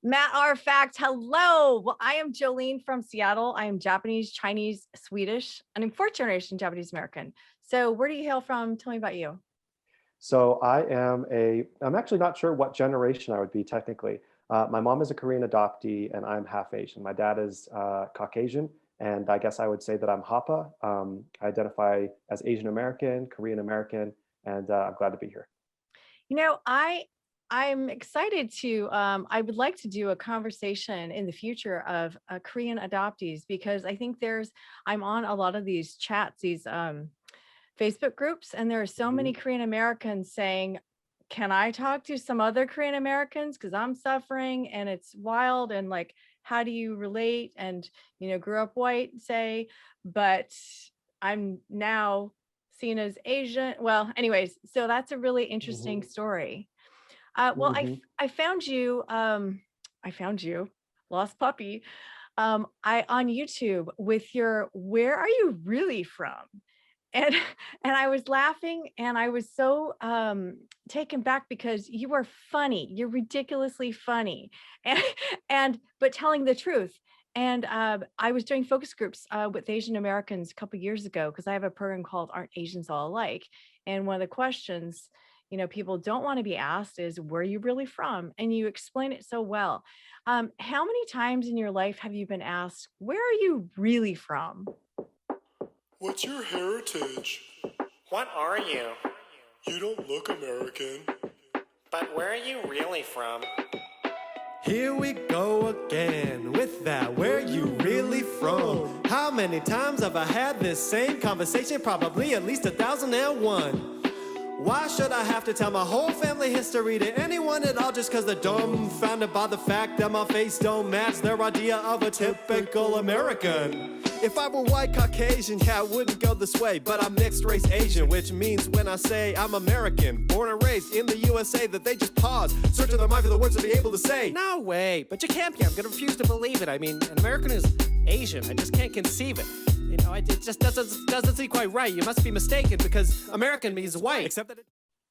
Matt R. Fact, hello. Well, I am Jolene from Seattle. I am Japanese, Chinese, Swedish, and I'm fourth generation Japanese American. So where do you hail from? Tell me about you. So I'm actually not sure what generation I would be technically. My mom is a Korean adoptee and I'm half Asian. My dad is Caucasian, and I guess I would say that I'm Hapa. I identify as Asian American, Korean American, and I'm glad to be here. You know, I'm excited to I would like to do a conversation in the future of Korean adoptees because I think I'm on a lot of these chats, these Facebook groups, and there are so Mhm. many Korean Americans saying, can I talk to some other Korean Americans? Because I'm suffering and it's wild. And like, how do you relate? And, grew up white, say, but I'm now seen as Asian. Well, anyways, so that's a really interesting Mhm. story. Well, Mhm. I found you, I found you, lost puppy, I on YouTube with your "Where are you really from?" And and I was laughing and I was so taken back because you are funny. You're ridiculously funny. And but telling the truth. And I was doing focus groups with Asian Americans a couple years ago because I have a program called Aren't Asians All Alike? And one of the questions, people don't want to be asked is where are you really from? And you explain it so well. How many times in your life have you been asked, where are you really from? What's your heritage? What are you? You don't look American. But where are you really from? Here we go again with that. Where you really from? How many times have I had this same conversation? Probably at least 1,001. Why should I have to tell my whole family history to anyone at all just cause they're dumbfounded by the fact that my face don't match their idea of a typical American? If I were white Caucasian, yeah, I wouldn't go this way. But I'm mixed race Asian, which means when I say I'm American, born and raised in the USA, that they just pause, searching their mind for the words to be able to say. No way, but you can't be. I'm gonna refuse to believe it. I mean, an American is Asian. I just can't conceive it. It just doesn't seem quite right. You must be mistaken because American means white. Except that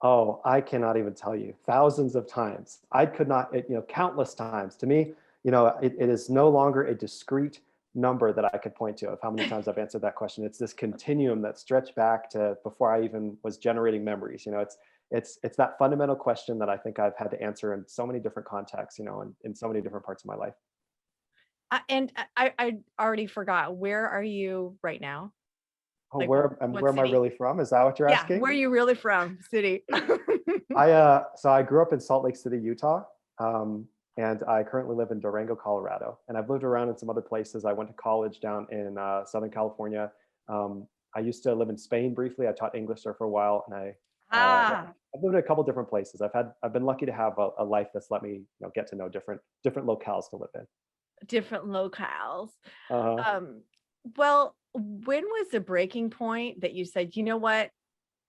Oh, I cannot even tell you thousands of times. I could not, countless times. To me, it is no longer a discrete number that I could point to of how many times I've answered that question. It's this continuum that stretched back to before I even was generating memories. It's that fundamental question that I think I've had to answer in so many different contexts, in so many different parts of my life. And I already forgot. Where are you right now? Oh, Like what where am I city? really from? Is that what you're Yeah, asking? where are you really from? City. So I grew up in Salt Lake City, Utah, and I currently live in Durango, Colorado. And I've lived around in some other places. I went to college down in Southern California. I used to live in Spain briefly. I taught English there for a while, and yeah, Ah, I've lived in a couple different places. I've been lucky to have a life that's let me get to know different locales to live in. different locales. Uh, Um, well, when was the breaking point that you said, you know what?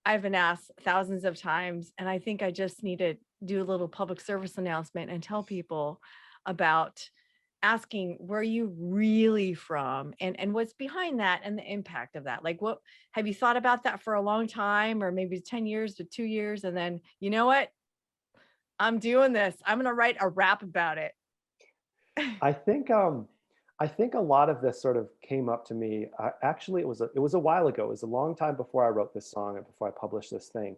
I've been asked thousands of times, and I think I just need to do a little public service announcement and tell people about asking where you really from and what's behind that and the impact of that. Like, what have you thought about that for a long time, or maybe 10 years to 2 years? And then, you know what? I'm doing this. I'm going to write a rap about it. I think I think a lot of this sort of came up to me. Actually, it was a while ago. It was a long time before I wrote this song and before I published this thing.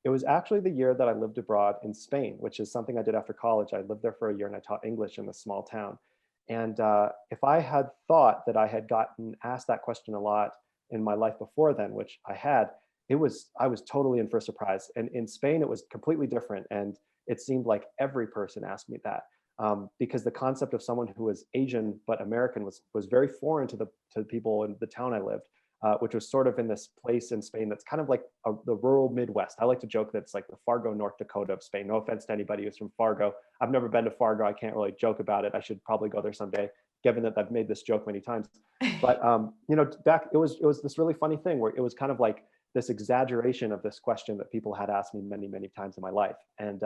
It was actually the year that I lived abroad in Spain, which is something I did after college. I lived there for a year and I taught English in a small town. And if I had thought that I had gotten asked that question a lot in my life before then, which I had, I was totally in for a surprise. And in Spain, it was completely different. And it seemed like every person asked me that because the concept of someone who was Asian but American was very foreign to the people in the town I lived, which was sort of in this place in Spain that's kind of like the rural Midwest. I like to joke that it's like the Fargo, North Dakota of Spain. No offense to anybody who's from Fargo. I've never been to Fargo. I can't really joke about it. I should probably go there someday, given that I've made this joke many times. But back it was this really funny thing where it was kind of like this exaggeration of this question that people had asked me many many times in my life, and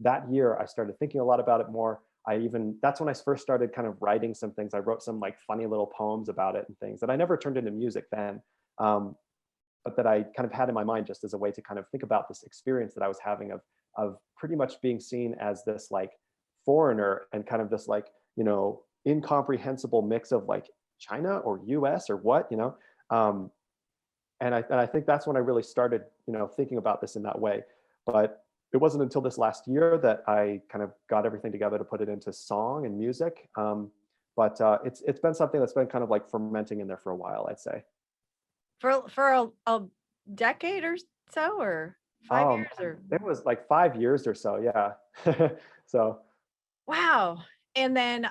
that year I started thinking a lot about it more. That's when I first started kind of writing some things. I wrote some like funny little poems about it and things that I never turned into music then, um, but that I kind of had in my mind just as a way to kind of think about this experience that I was having of pretty much being seen as this like foreigner and kind of this like, incomprehensible mix of like China or US or what, um, and I think that's when I really started, thinking about this in that way. But it wasn't until this last year that I kind of got everything together to put it into song and music. But it's been something that's been kind of like fermenting in there for a while, I'd say. For a decade or so, or 5 years, Man, or it was like 5 years or so, yeah. So wow. And then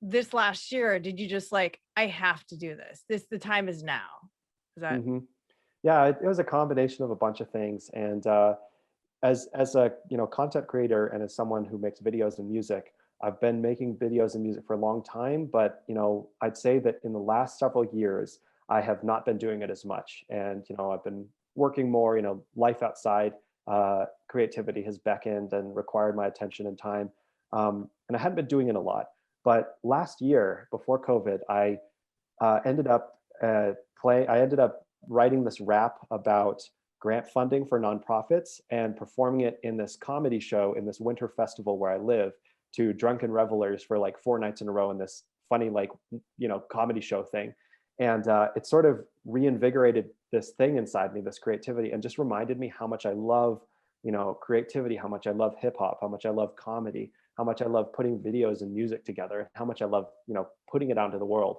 this last year, did you just like, I have to do this? The time is now. Is that hmm yeah, it was a combination of a bunch of things. And as a content creator and as someone who makes videos and music, I've been making videos and music for a long time, but I'd say that in the last several years I have not been doing it as much. And I've been working more. Life outside, creativity has beckoned and required my attention and time, and I hadn't been doing it a lot. But last year, before COVID, I ended up I ended up writing this rap about grant funding for nonprofits and performing it in this comedy show in this winter festival where I live to drunken revelers for like 4 nights in a row in this funny like comedy show thing. And it sort of reinvigorated this thing inside me, this creativity, and just reminded me how much I love creativity, how much I love hip hop, how much I love comedy, how much I love putting videos and music together, how much I love putting it out into the world.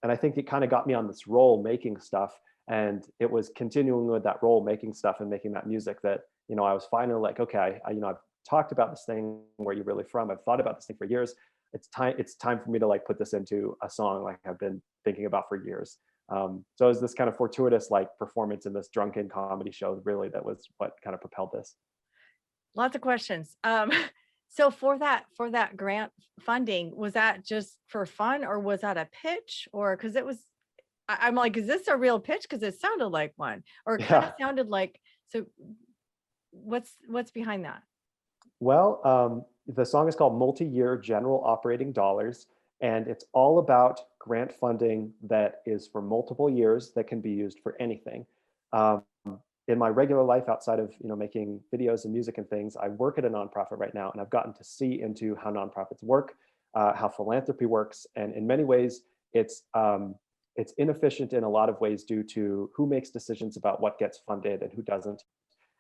And I think it kind of got me on this role making stuff. And it was continuing with that role making stuff and making that music that, I was finally like, okay, I've talked about this thing, where you're really from. I've thought about this thing for years. It's time for me to like put this into a song like I've been thinking about for years. So it was this kind of fortuitous like performance in this drunken comedy show, really, that was what kind of propelled this. lots of questions? So for that grant funding, was that just for fun, or was that a pitch, or because it was? I'm like, is this a real pitch? Because it sounded like one, or it kind of Yeah. sounded like. So what's behind that? Well, the song is called Multiyear General Operating Dollars, and it's all about grant funding that is for multiple years that can be used for anything. Um, in my regular life, outside of making videos and music and things, I work at a nonprofit right now, and I've gotten to see into how nonprofits work, how philanthropy works, and in many ways, it's inefficient in a lot of ways due to who makes decisions about what gets funded and who doesn't,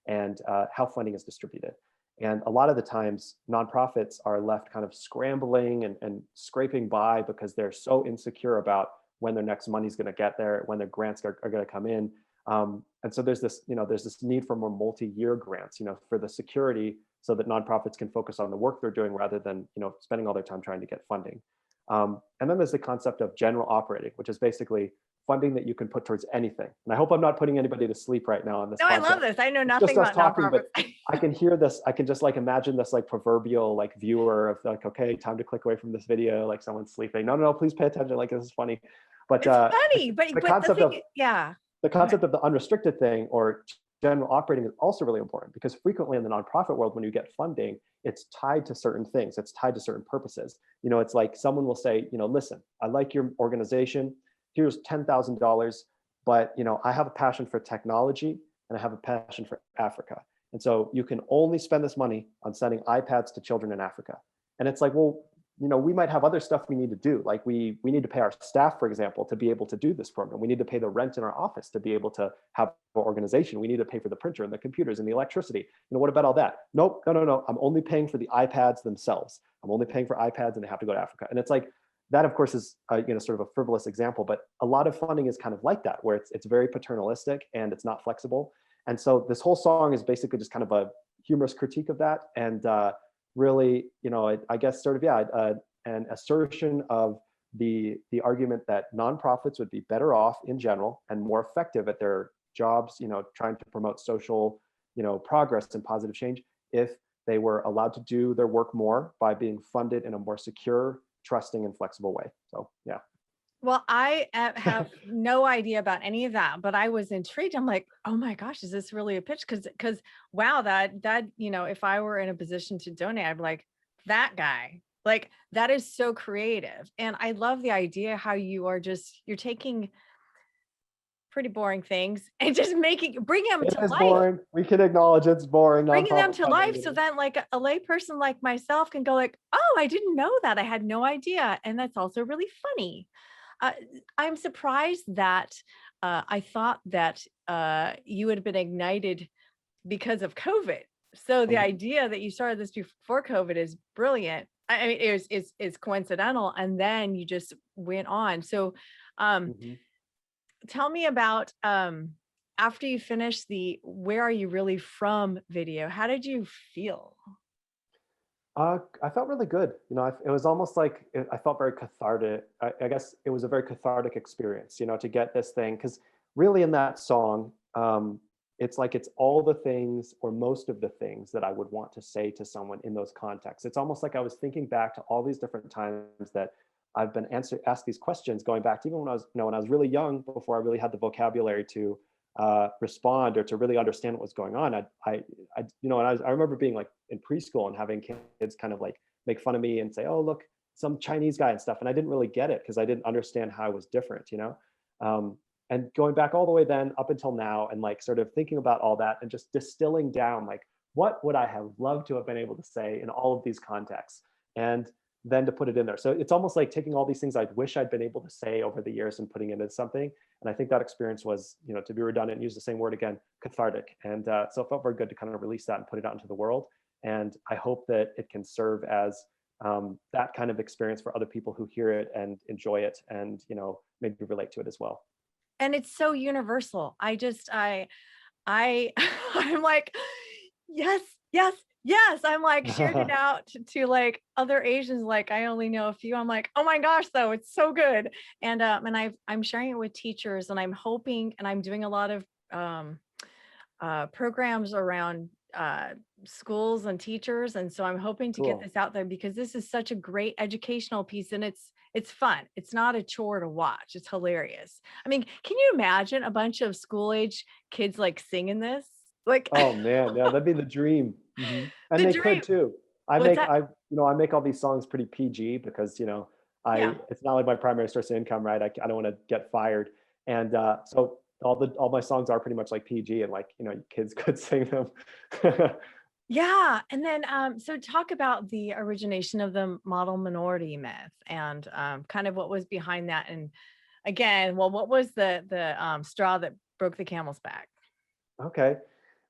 and how funding is distributed. And a lot of the times, nonprofits are left kind of scrambling and scraping by because they're so insecure about when their next money is going to get there, when their grants are going to come in. And so there's this need for more multi-year grants, for the security, so that nonprofits can focus on the work they're doing rather than spending all their time trying to get funding. And then there's the concept of general operating, which is basically funding that you can put towards anything. And I hope I'm not putting anybody to sleep right now on this. No, I love this. I know nothing just us about talking, nonprofits. but I can hear this. I can just like imagine this like proverbial like viewer of like, okay, time to click away from this video, like someone's sleeping. No, please pay attention. Like, this is funny. But It's funny, but the the concept thing, of yeah. the concept of the unrestricted thing or general operating is also really important, because frequently in the nonprofit world, when you get funding, it's tied to certain things. It's tied to certain purposes. It's like someone will say, listen, I like your organization. Here's $10,000, but I have a passion for technology and I have a passion for Africa. And so you can only spend this money on sending iPads to children in Africa. And it's like, well, we might have other stuff we need to do. Like we need to pay our staff, for example, to be able to do this program. We need to pay the rent in our office to be able to have our organization. We need to pay for the printer and the computers and the electricity. What about all that? Nope, no. I'm only paying for the iPads themselves. I'm only paying for iPads and they have to go to Africa. And it's like, that of course is sort of a frivolous example, but a lot of funding is kind of like that, where it's very paternalistic and it's not flexible. And so this whole song is basically just kind of a humorous critique of that. And really, I guess sort of, an assertion of the argument that nonprofits would be better off in general and more effective at their jobs, trying to promote social, progress and positive change if they were allowed to do their work more by being funded in a more secure, trusting, and flexible way. So, yeah. Well, I have no idea about any of that, but I was intrigued. I'm like, oh my gosh, is this really a pitch? Because wow, that if I were in a position to donate, I'd be like, that guy, like that is so creative. And I love the idea how you're taking pretty boring things and just bringing them It to is life. boring. We can acknowledge it's boring. Bringing them to Funny, life so then like a lay person like myself can go like, oh, I didn't know that. I had no idea. And that's also really funny. Uh, I'm surprised that I thought that you had been ignited because of COVID. So the idea that you started this before COVID is brilliant. I mean, it's coincidental, and then you just went on. So, um, Mhm. tell me about after you finished the "Where Are You Really From" video. How did you feel? I felt really good. You know, it was almost like I felt very cathartic. I guess it was a very cathartic experience, you know, to get this thing. Because really in that song, it's like it's all the things or most of the things that I would want to say to someone in those contexts. It's almost like I was thinking back to all these different times that I've been asked these questions, going back to even when I was, you know, when I was really young, before I really had the vocabulary to respond or to really understand what was going on. You know, and I remember being like in preschool and having kids kind of like make fun of me and say, "Oh, look, some Chinese guy and stuff," and I didn't really get it because I didn't understand how I was different, you know. And going back all the way then up until now, and like sort of thinking about all that and just distilling down, like what would I have loved to have been able to say in all of these contexts, and then to put it in there. So it's almost like taking all these things I wish I'd been able to say over the years and putting it into something. And I think that experience was, you know, to be redundant, use the same word again, cathartic. And so it felt very good to kind of release that and put it out into the world. And I hope that it can serve as that kind of experience for other people who hear it and enjoy it, and, you know, maybe relate to it as well. And it's so universal. I I'm like, yes, yes, yes. I'm like sharing it out to like other Asians. Like I only know a few. I'm like, oh my gosh, though, it's so good. And I'm sharing it with teachers, and I'm hoping, and I'm doing a lot of um programs around schools and teachers. And so I'm hoping to get Cool. this out there because this is such a great educational piece, and it's fun. It's not a chore to watch. It's hilarious. I mean, can you imagine a bunch of school age kids like singing this? Like Oh man, yeah, that'd be the dream. And the they could dream. too. What's that? I make all these songs pretty PG because, you know, Yeah. it's not like my primary source of income, right? I don't want to get fired. And so all my songs are pretty much like PG, and like, you know, kids could sing them. Yeah. And then so talk about the origination of the model minority myth and kind of what was behind that. And again, well, what was the straw that broke the camel's back? Okay.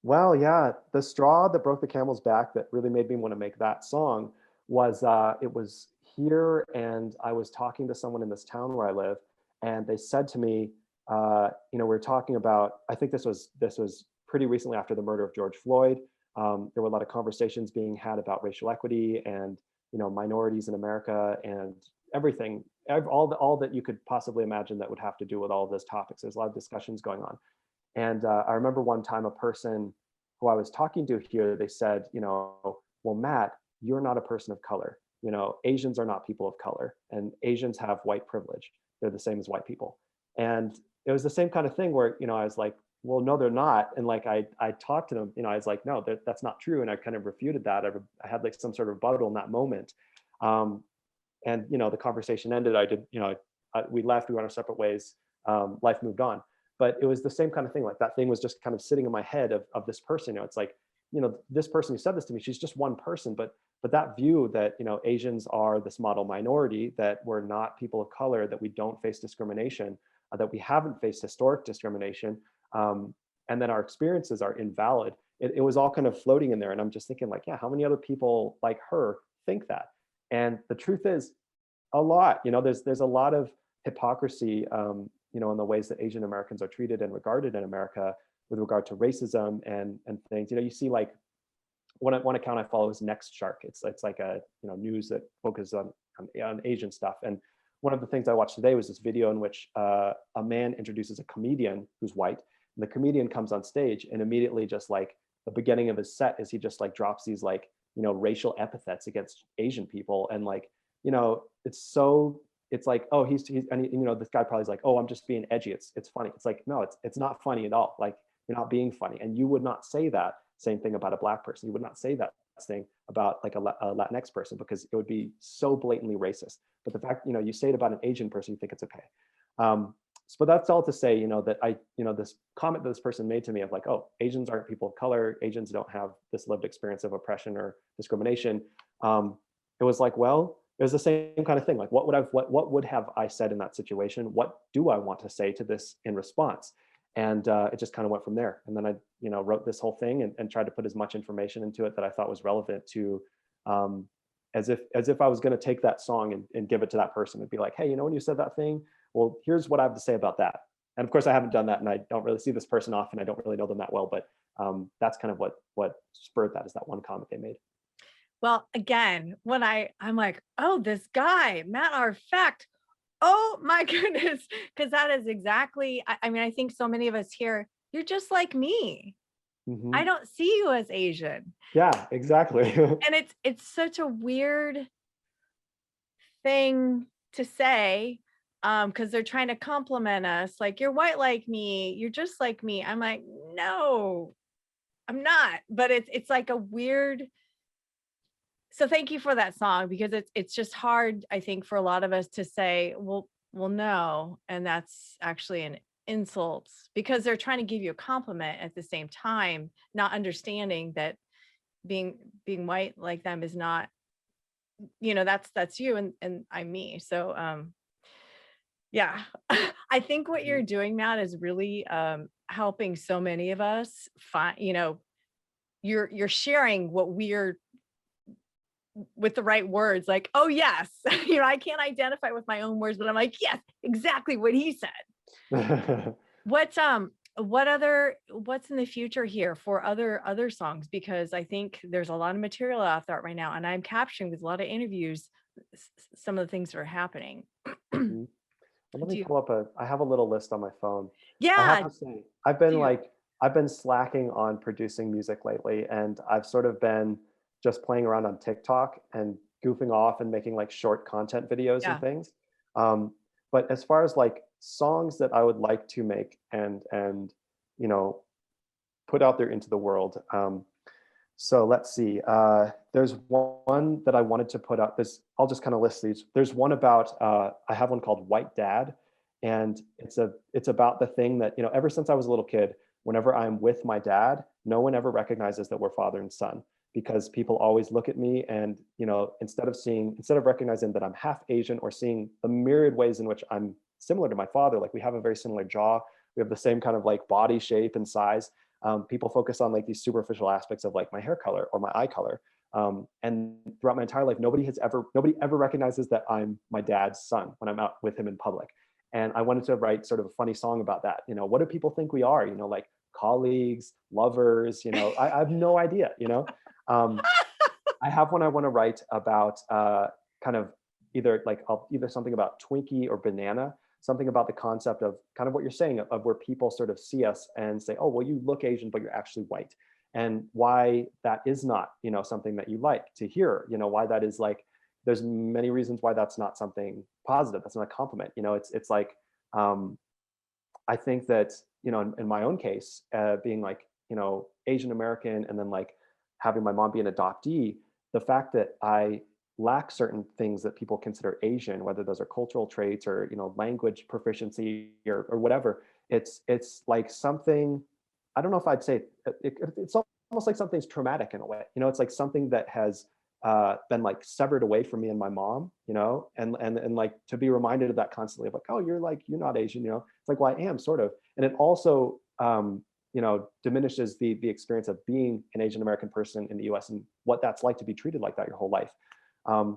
Well, yeah, the straw that broke the camel's back that really made me want to make that song was it was here, and I was talking to someone in this town where I live, and they said to me, you know, we're talking about, I think this was pretty recently after the murder of George Floyd. There were a lot of conversations being had about racial equity and, you know, minorities in America and everything, all that you could possibly imagine that would have to do with all of those topics. There's a lot of discussions going on. And I remember one time a person who I was talking to here, they said, you know, well, Matt, you're not a person of color. You know, Asians are not people of color, and Asians have white privilege. They're the same as white people. And it was the same kind of thing where, you know, I was like, well, no, they're not. And like, I talked to them, you know, I was like, no, that's not true. And I kind of refuted that. I had like some sort of rebuttal in that moment. And, you know, the conversation ended. We left, we went our separate ways. Life moved on. But it was the same kind of thing. Like that thing was just kind of sitting in my head of this person. You know, it's like, you know, this person who said this to me, she's just one person, but that view that, you know, Asians are this model minority, that we're not people of color, that we don't face discrimination, that we haven't faced historic discrimination, and that our experiences are invalid. It was all kind of floating in there. And I'm just thinking like, yeah, how many other people like her think that? And the truth is a lot. You know, there's a lot of hypocrisy, you know, in the ways that Asian Americans are treated and regarded in America with regard to racism and things. You know, you see like one account I follow is Next Shark. It's like a, you know, news that focuses on Asian stuff. And one of the things I watched today was this video in which a man introduces a comedian who's white, and the comedian comes on stage, and immediately, just like the beginning of his set, is he just like drops these like, you know, racial epithets against Asian people. And like, you know, it's like, oh, he's and you know, this guy probably is like, oh, I'm just being edgy. It's funny. It's like, no, it's not funny at all. Like, you're not being funny. And you would not say that same thing about a Black person. You would not say that thing about like a Latinx person, because it would be so blatantly racist. But the fact, you know, you say it about an Asian person, you think it's okay. but that's all to say, that this comment that this person made to me of like, oh, Asians aren't people of color. Asians don't have this lived experience of oppression or discrimination. It was like, well, it was the same kind of thing. Like, what would have I said in that situation? What do I want to say to this in response? And it just kind of went from there. And then I, wrote this whole thing and tried to put as much information into it that I thought was relevant to, as if I was going to take that song and give it to that person and be like, hey, when you said that thing, well, here's what I have to say about that. And of course, I haven't done that, and I don't really see this person often. I don't really know them that well, but that's kind of what spurred that, is that one comment they made. Well, again, when I'm like, oh, this guy, Matt Arfect, oh my goodness, because that is exactly, I mean, I think so many of us here, you're just like me. I Mhm. don't see you as Asian. Yeah, exactly. And it's such a weird thing to say, because they're trying to compliment us, like, you're white like me, you're just like me. I'm like, no, I'm not. But it's like a weird. So thank you for that song, because it's just hard, I think, for a lot of us to say, well, no, and that's actually an insult, because they're trying to give you a compliment at the same time, not understanding that being white like them is not, that's you, and I'm me. So yeah. I think what you're Mhm. doing, Matt, is really helping so many of us find, you're sharing what we're, with the right words, like, oh yes, I can't identify with my own words, but I'm like, yes, exactly what he said. What's what's in the future here for other songs? Because I think there's a lot of material out there right now, and I'm capturing with a lot of interviews some of the things that are happening. Mhm. Well, let me Do you? pull up I have a little list on my phone. I have Yeah, to say, I've been slacking on producing music lately, and I've sort of been just playing around on TikTok and goofing off and making like short content videos and yeah. things. Um, but as far as like songs that I would like to make and you know put out there into the world, so let's see. There's one that I wanted to put up. I'll just kind of list these. There's one about, I have one called White Dad, and it's about the thing that, ever since I was a little kid, whenever I'm with my dad, no one ever recognizes that we're father and son, because people always look at me and, instead of recognizing that I'm half Asian, or seeing the myriad ways in which I'm similar to my father, like we have a very similar jaw, we have the same kind of like body shape and size. People focus on like these superficial aspects of like my hair color or my eye color. And throughout my entire life, nobody ever recognizes that I'm my dad's son when I'm out with him in public. And I wanted to write sort of a funny song about that. What do people think we are? Like colleagues, lovers. I have no idea. I have one I want to write about, kind of either something about Twinkie or banana, something about the concept of kind of what you're saying, of where people sort of see us and say, oh, well, you look Asian, but you're actually white. And why that is not, something that you like to hear, why that is like, there's many reasons why that's not something positive. That's not a compliment. It's like, I think that, in my own case, being like, Asian American, and then like having my mom be an adoptee, the fact that I lack certain things that people consider Asian, whether those are cultural traits or, language proficiency or whatever, it's like something, I don't know if I'd say it's almost like something's traumatic in a way. It's like something that has been like severed away from me and my mom, and like to be reminded of that constantly, of like, oh, you're not Asian, it's like, well, I am sort of. And it also diminishes the experience of being an Asian American person in the US, and what that's like to be treated like that your whole life.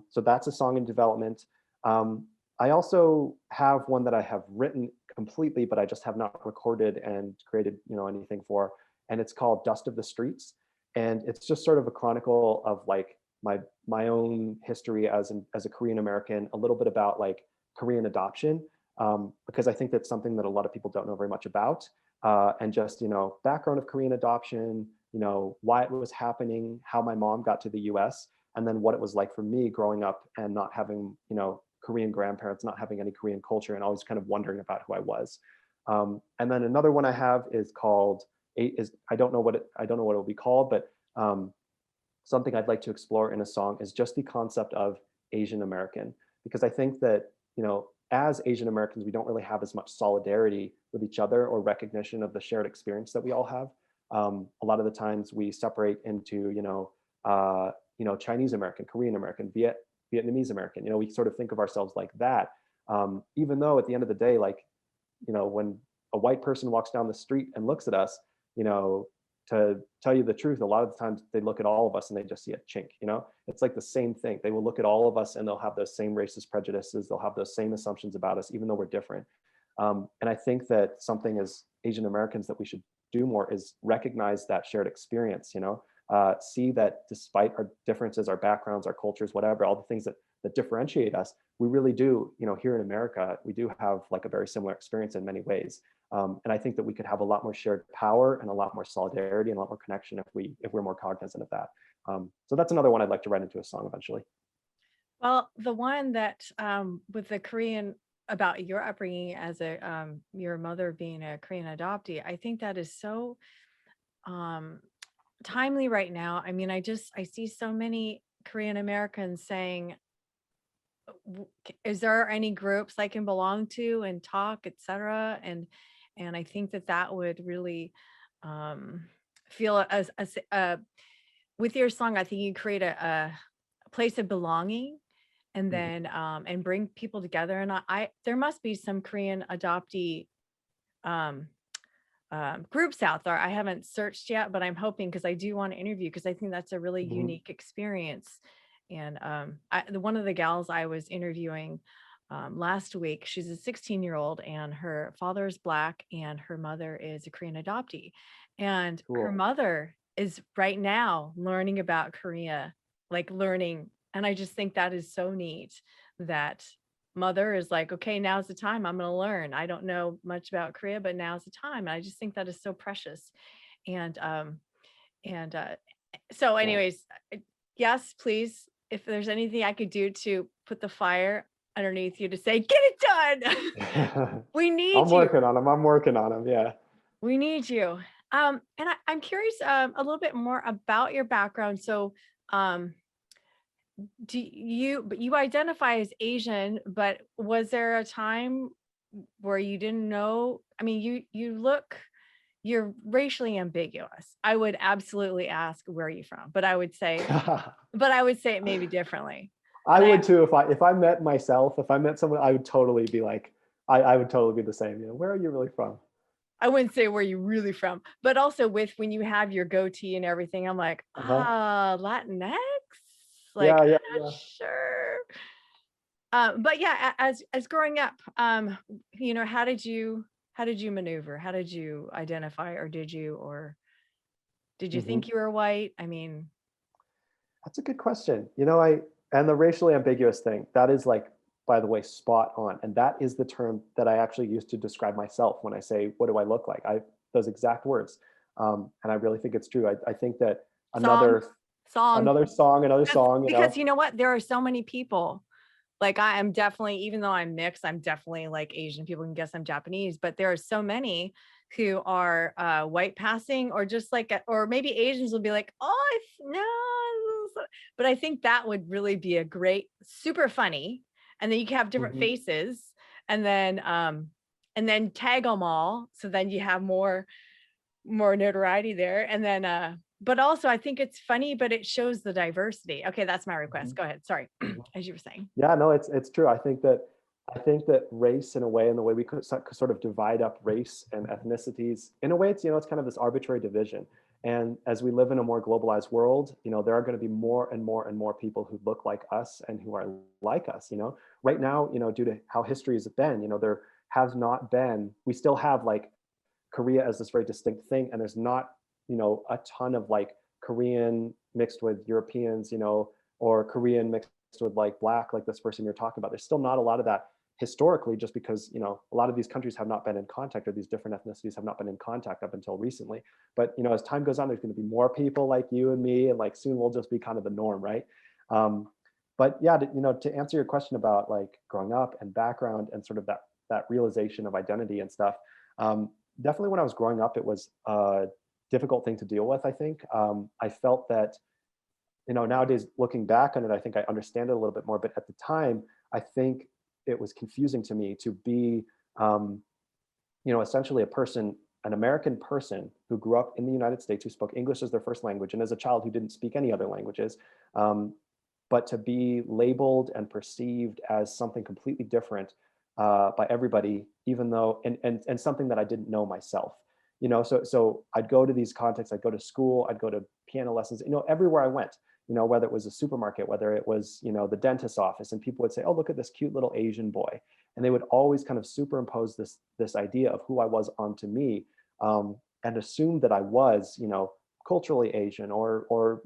So that's a song in development. I also have one that I have written completely, but I just have not recorded and created, anything for, and it's called Dust of the Streets. And it's just sort of a chronicle of like my own history as a Korean American, a little bit about like Korean adoption, because I think that's something that a lot of people don't know very much about, and just, background of Korean adoption, why it was happening, how my mom got to the US, and then what it was like for me growing up and not having, Korean grandparents, not having any Korean culture, and always kind of wondering about who I was. And then another one I have is called, I don't know what it will be called, but something I'd like to explore in a song is just the concept of Asian American, because I think that, as Asian Americans, we don't really have as much solidarity with each other or recognition of the shared experience that we all have. A lot of the times we separate into, Chinese American, Korean American, Vietnamese American. We sort of think of ourselves like that. Even though at the end of the day, like, when a white person walks down the street and looks at us, to tell you the truth, a lot of the times they look at all of us and they just see a chink. It's like the same thing. They will look at all of us and they'll have those same racist prejudices. They'll have those same assumptions about us, even though we're different. And I think that something as Asian Americans that we should do more is recognize that shared experience, see that despite our differences, our backgrounds, our cultures, whatever, all the things that differentiate us, we really do, here in America, we do have like a very similar experience in many ways. And I think that we could have a lot more shared power and a lot more solidarity and a lot more connection if we're more cognizant of that. So that's another one I'd like to write into a song eventually. Well, the one that with the Korean, about your upbringing as your mother being a Korean adoptee, I think that is so timely right now. I mean, I see so many Korean Americans saying, is there any groups I can belong to and talk, etc. And I think that would really feel as with your song. I think you create a place of belonging, and then and bring people together. And there must be some Korean adoptee groups out there. I haven't searched yet, but I'm hoping, because I do want to interview, because I think that's a really unique experience. And one of the gals I was interviewing last week, she's a 16-year-old, and her father is Black and her mother is a Korean adoptee. And her mother is right now learning about Korea, like learning. And I just think that is so neat that mother is like, okay, now's the time, I'm going to learn. I don't know much about Korea, but now's the time. And I just think that is so precious. And so anyways, yes, please, if there's anything I could do to put the fire underneath you to say, get it done. We need I'm working on them. Yeah. We need you. And I'm curious a little bit more about your background. So you identify as Asian, but was there a time where you didn't know? I mean, you're racially ambiguous. I would absolutely ask, where are you from? But I would say it maybe differently. I would too. If I met myself, if I met someone, I would totally be like, I would totally be the same. Where are you really from? I wouldn't say where you really from, but also when you have your goatee and everything, I'm like, Latinx? Like, yeah. Sure. But yeah, as growing up, how did you maneuver? How did you identify, or did you think you were white? I mean, that's a good question. And the racially ambiguous thing, that is, like, by the way, spot on. And that is the term that I actually use to describe myself when I say, what do I look like? Those exact words. And I really think it's true. I think that another song. Because you know what? There are so many people. Like, I am definitely, even though I'm mixed, I'm definitely like Asian. People can guess I'm Japanese, but there are so many who are white passing, or just like, or maybe Asians will be like, oh, no. But I think that would really be a great, super funny. And then you can have different faces, and then tag them all. So then you have more notoriety there. And then, but also I think it's funny, but it shows the diversity. Okay, that's my request. Go ahead. Sorry, as you were saying. Yeah, no, it's true. I think that race, in a way, and the way we could sort of divide up race and ethnicities, in a way, it's it's kind of this arbitrary division. And as we live in a more globalized world, there are going to be more and more and more people who look like us and who are like us. Right now, due to how history has been, there has not been. We still have like Korea as this very distinct thing, and there's not a ton of like Korean mixed with Europeans, or Korean mixed with like Black, like this person you're talking about. There's still not a lot of that historically, just because a lot of these countries have not been in contact, or these different ethnicities have not been in contact up until recently. But as time goes on, there's going to be more people like you and me, and like soon we'll just be kind of the norm, right? But yeah, to answer your question about like growing up and background and sort of that realization of identity and stuff, definitely when I was growing up, it was a difficult thing to deal with. I think I felt that nowadays looking back on it, I think I understand it a little bit more. But at the time, I think it was confusing to me to be, essentially an American person who grew up in the United States, who spoke English as their first language, and as a child who didn't speak any other languages, but to be labeled and perceived as something completely different by everybody, even though, and something that I didn't know myself. So I'd go to these contexts, I'd go to school, I'd go to piano lessons, everywhere I went, whether it was a supermarket, whether it was, the dentist's office, and people would say, oh, look at this cute little Asian boy. And they would always kind of superimpose this idea of who I was onto me, and assume that I was, culturally Asian or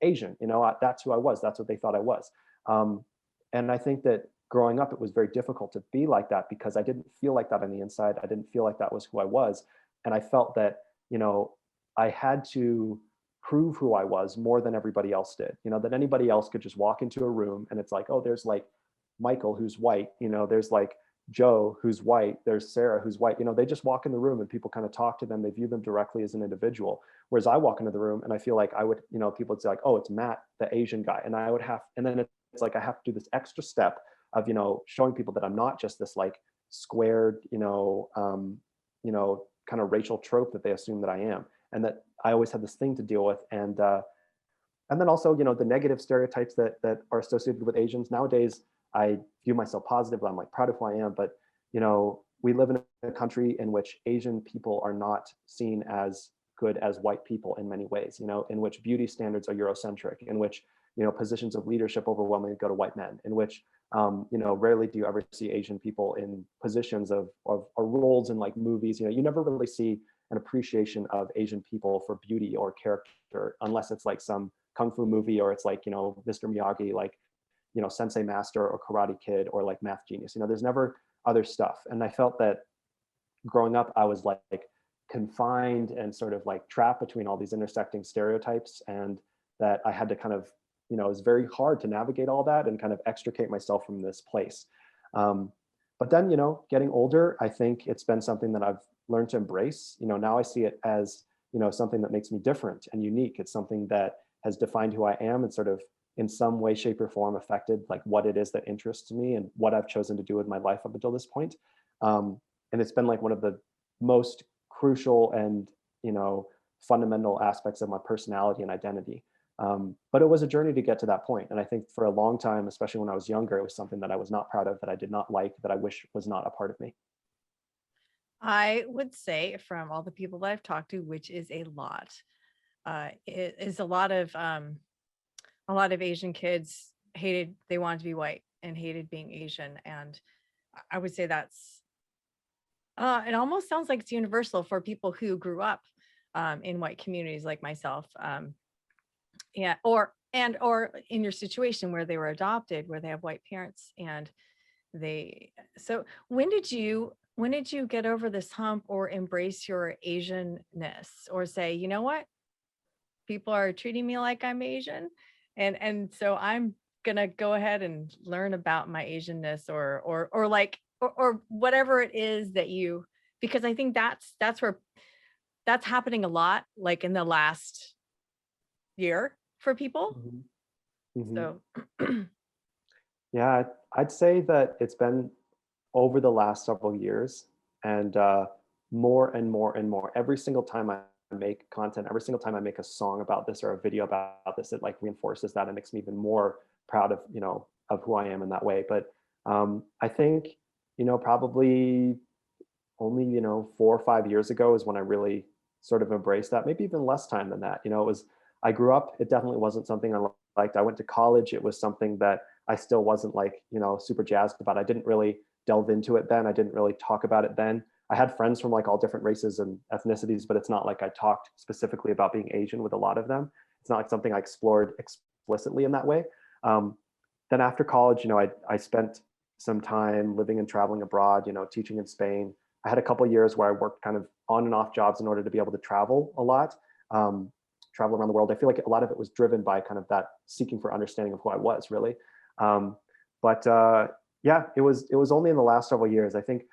Asian, that's who I was. That's what they thought I was. And I think that growing up, it was very difficult to be like that because I didn't feel like that on the inside. I didn't feel like that was who I was. And I felt that, I had to prove who I was more than everybody else did, that anybody else could just walk into a room and it's like, oh, there's like Michael, who's white, there's like Joe, who's white, there's Sarah, who's white, they just walk in the room and people kind of talk to them. They view them directly as an individual. Whereas I walk into the room and I feel like I would, people would say like, oh, it's Matt, the Asian guy. And then it's like, I have to do this extra step of, showing people that I'm not just this like squared, kind of racial trope that they assume that I am. And that I always had this thing to deal with. And then also, the negative stereotypes that are associated with Asians. Nowadays, I view myself positively. I'm like proud of who I am, but we live in a country in which Asian people are not seen as good as white people in many ways, in which beauty standards are Eurocentric, in which, positions of leadership overwhelmingly go to white men, in which, rarely do you ever see Asian people in positions of roles in like movies. You never really see an appreciation of Asian people for beauty or character, unless it's like some kung fu movie or it's like, Mr. Miyagi, like, Sensei Master or Karate Kid or like Math Genius. There's never other stuff. And I felt that growing up, I was like confined and sort of like trapped between all these intersecting stereotypes, and that I had to kind of, it was very hard to navigate all that and kind of extricate myself from this place. But then, getting older, I think it's been something that I've learned to embrace. Now I see it as, something that makes me different and unique. It's something that has defined who I am and sort of in some way, shape, or form affected like what it is that interests me and what I've chosen to do with my life up until this point. And it's been like one of the most crucial and, fundamental aspects of my personality and identity. But it was a journey to get to that point. And I think for a long time, especially when I was younger, it was something that I was not proud of, that I did not like, that I wish was not a part of me. I would say from all the people that I've talked to, which is a lot, it is a lot of Asian kids they wanted to be white and hated being Asian. And I would say that's, it almost sounds like it's universal for people who grew up in white communities like myself. Yeah, or in your situation where they were adopted, where they have white parents and so when did you get over this hump or embrace your Asianness or say, you know what, people are treating me like I'm Asian, and so I'm gonna go ahead and learn about my Asianness or whatever it is that you, because I think that's where that's happening a lot, like in the last year for people. Mm-hmm. So Yeah, I'd say that it's been over the last several years, and more and more and more. Every single time I make content, every single time I make a song about this or a video about this, it like reinforces that and makes me even more proud of, of who I am in that way. But I think, probably only, 4 or 5 years ago is when I really sort of embraced that, maybe even less time than that. I grew up, it definitely wasn't something I liked. I went to college, it was something that I still wasn't like, super jazzed about. I didn't really delve into it then. I didn't really talk about it then. I had friends from like all different races and ethnicities, but it's not like I talked specifically about being Asian with a lot of them. It's not like something I explored explicitly in that way. Then after college, I spent some time living and traveling abroad, teaching in Spain. I had a couple of years where I worked kind of on and off jobs in order to be able to travel a lot, travel around the world. I feel like a lot of it was driven by kind of that seeking for understanding of who I was really. Yeah, it was only in the last several years. I think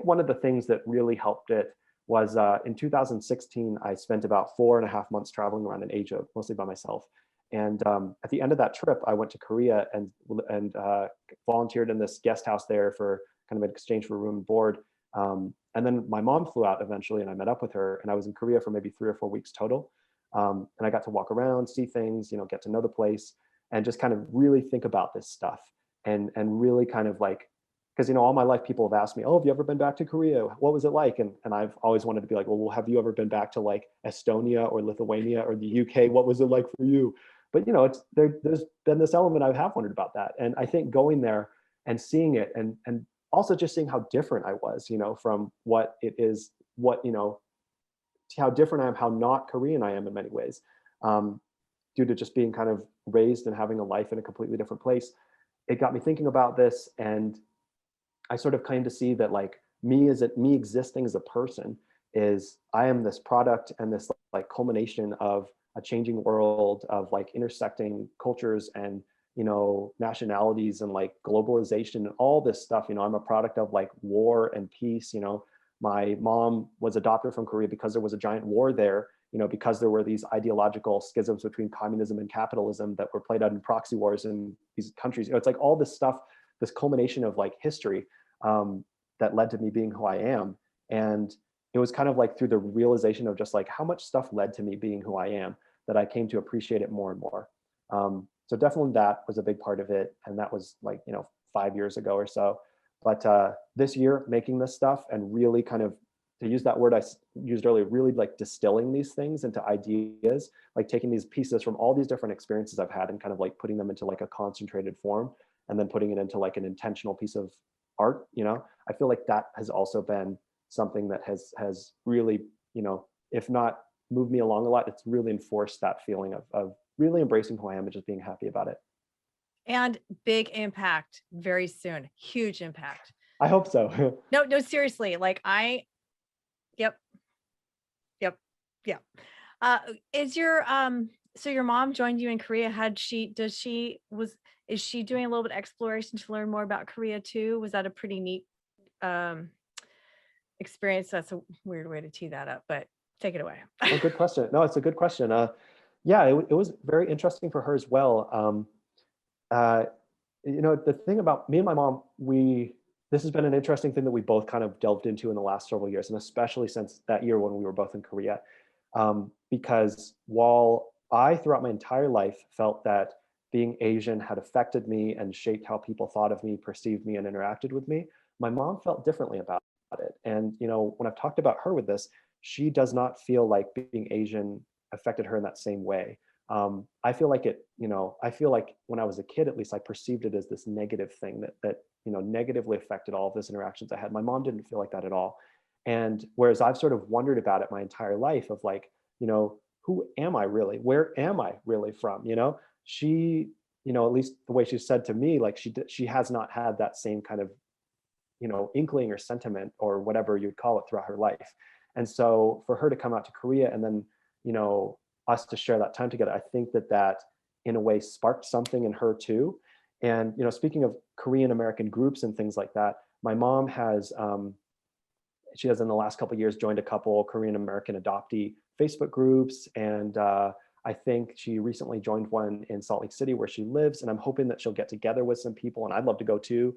one of the things that really helped it was in 2016, I spent about 4.5 months traveling around in Asia, mostly by myself. And at the end of that trip, I went to Korea and volunteered in this guest house there for kind of in exchange for room and board. And then my mom flew out eventually, and I met up with her, and I was in Korea for maybe 3 or 4 weeks total. And I got to walk around, see things, get to know the place, and just kind of really think about this stuff, and really kind of like, because all my life people have asked me, oh, have you ever been back to Korea? What was it like? And I've always wanted to be like, well, have you ever been back to like Estonia or Lithuania or the UK? What was it like for you? But there's been this element I have wondered about that, and I think going there and seeing it, and also just seeing how different I was, from what it is, how different I am, how not Korean I am in many ways, due to just being kind of raised and having a life in a completely different place. It got me thinking about this, and I sort of came to see that like me existing as a person is, I am this product and this like culmination of a changing world of like intersecting cultures and nationalities and like globalization and all this stuff. I'm a product of like war and peace. My mom was adopted from Korea because there was a giant war there, because there were these ideological schisms between communism and capitalism that were played out in proxy wars in these countries. It's like all this stuff, this culmination of like history that led to me being who I am. And it was kind of like through the realization of just like how much stuff led to me being who I am that I came to appreciate it more and more. So definitely that was a big part of it. And that was like, 5 years ago or so. But this year, making this stuff and really kind of, to use that word I used earlier, really like distilling these things into ideas, like taking these pieces from all these different experiences I've had and kind of like putting them into like a concentrated form, and then putting it into like an intentional piece of art. I feel like that has also been something that has really, if not moved me along a lot, it's really enforced that feeling of really embracing who I am and just being happy about it. And big impact very soon. Huge impact. I hope so. No, seriously. Like yep. Is your so your mom joined you in Korea? Is she doing a little bit of exploration to learn more about Korea too? Was that a pretty neat experience? That's a weird way to tee that up, but take it away. Oh, good question. No, it's a good question. Yeah, it was very interesting for her as well. The thing about me and my mom, this has been an interesting thing that we both kind of delved into in the last several years, and especially since that year when we were both in Korea. Because while I, throughout my entire life, felt that being Asian had affected me and shaped how people thought of me, perceived me, and interacted with me, my mom felt differently about it. And when I've talked about her with this, she does not feel like being Asian affected her in that same way. I feel like I feel like when I was a kid, at least, I perceived it as this negative thing that negatively affected all of those interactions I had. My mom didn't feel like that at all. And whereas I've sort of wondered about it my entire life of like, who am I really? Where am I really from? She, at least the way she said to me, like she has not had that same kind of, inkling or sentiment or whatever you'd call it throughout her life. And so for her to come out to Korea and then, us to share that time together, I think that in a way sparked something in her too. And, speaking of Korean American groups and things like that, my mom has, she has in the last couple of years joined a couple Korean American Adoptee Facebook groups. And I think she recently joined one in Salt Lake City where she lives. And I'm hoping that she'll get together with some people, and I'd love to go too,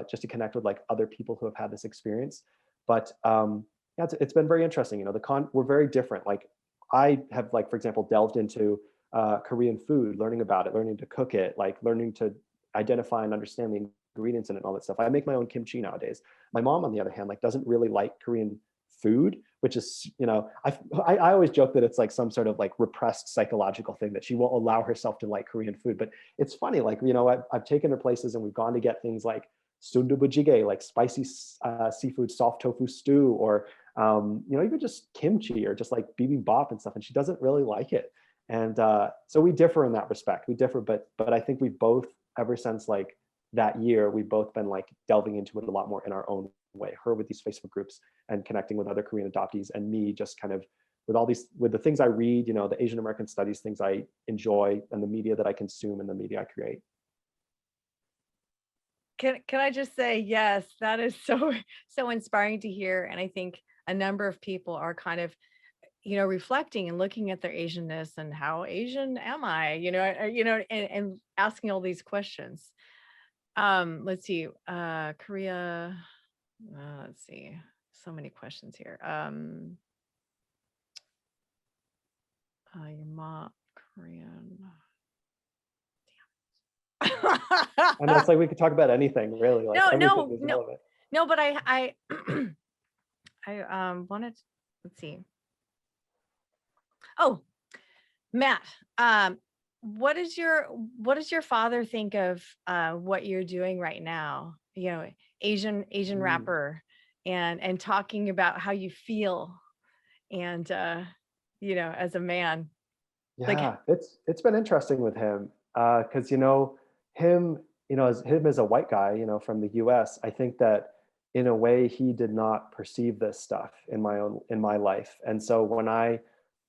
just to connect with like other people who have had this experience. But yeah, it's been very interesting. We're very different. Like I have, like, for example, delved into Korean food, learning about it, learning to cook it, like learning to identify and understand the ingredients in it and all that stuff. I make my own kimchi nowadays. My mom, on the other hand, like doesn't really like Korean food, which is, I always joke that it's like some sort of like repressed psychological thing that she won't allow herself to like Korean food. But it's funny, like, I've taken her places and we've gone to get things like sundubu jjigae, like spicy seafood soft tofu stew, or even just kimchi or just like bibimbap and stuff, and she doesn't really like it. And so we differ in that respect. We differ, but I think we've both, ever since like that year, we've both been like delving into it a lot more in our own way. Her with these Facebook groups and connecting with other Korean adoptees, and me just kind of with the things I read, the Asian American studies, things I enjoy, and the media that I consume and the media I create. Can I just say, yes, that is so inspiring to hear. And I think a number of people are kind of, reflecting and looking at their Asianness and how Asian am I, and asking all these questions. Let's see. Korea. Let's see. So many questions here. Your mom, Korean. I know it's like we could talk about anything really, like No, everything no, is no, relevant. no, but I wanted, let's see. Oh, Matt, what does your father think of what you're doing right now? You know, Asian Mm. rapper, and talking about how you feel, and as a man, like, Yeah, it's been interesting with him, because him, as him as a white guy, from the U.S. I think that in a way he did not perceive this stuff in my life, and so when I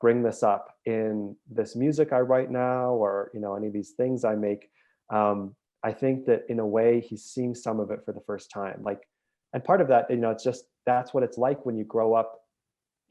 bring this up in this music I write now, or any of these things I make, I think that in a way he's seeing some of it for the first time. Like, and part of that, it's just that's what it's like when you grow up.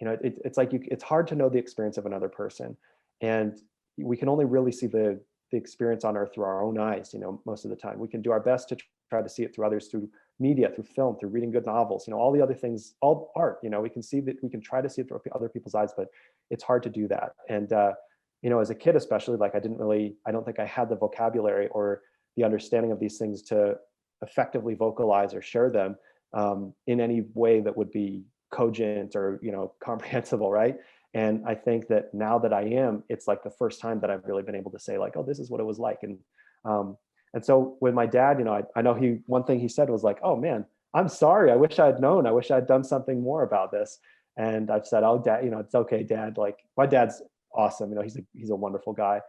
It's like it's hard to know the experience of another person, and we can only really see the experience on earth through our own eyes. Most of the time we can do our best to try to see it through others, through media, through film, through reading good novels, all the other things, all art. We can see that, we can try to see it through other people's eyes, but it's hard to do that. And as a kid especially, like, I don't think I had the vocabulary or the understanding of these things to effectively vocalize or share them in any way that would be cogent or comprehensible, right? And I think that now that I am, it's like the first time that I've really been able to say, like, oh, this is what it was like. Um and so with my dad, I know one thing he said was like, oh man, I'm sorry, I wish I had known, I wish I'd done something more about this. And I've said, oh dad, it's okay, dad. Like, my dad's awesome, he's a wonderful guy,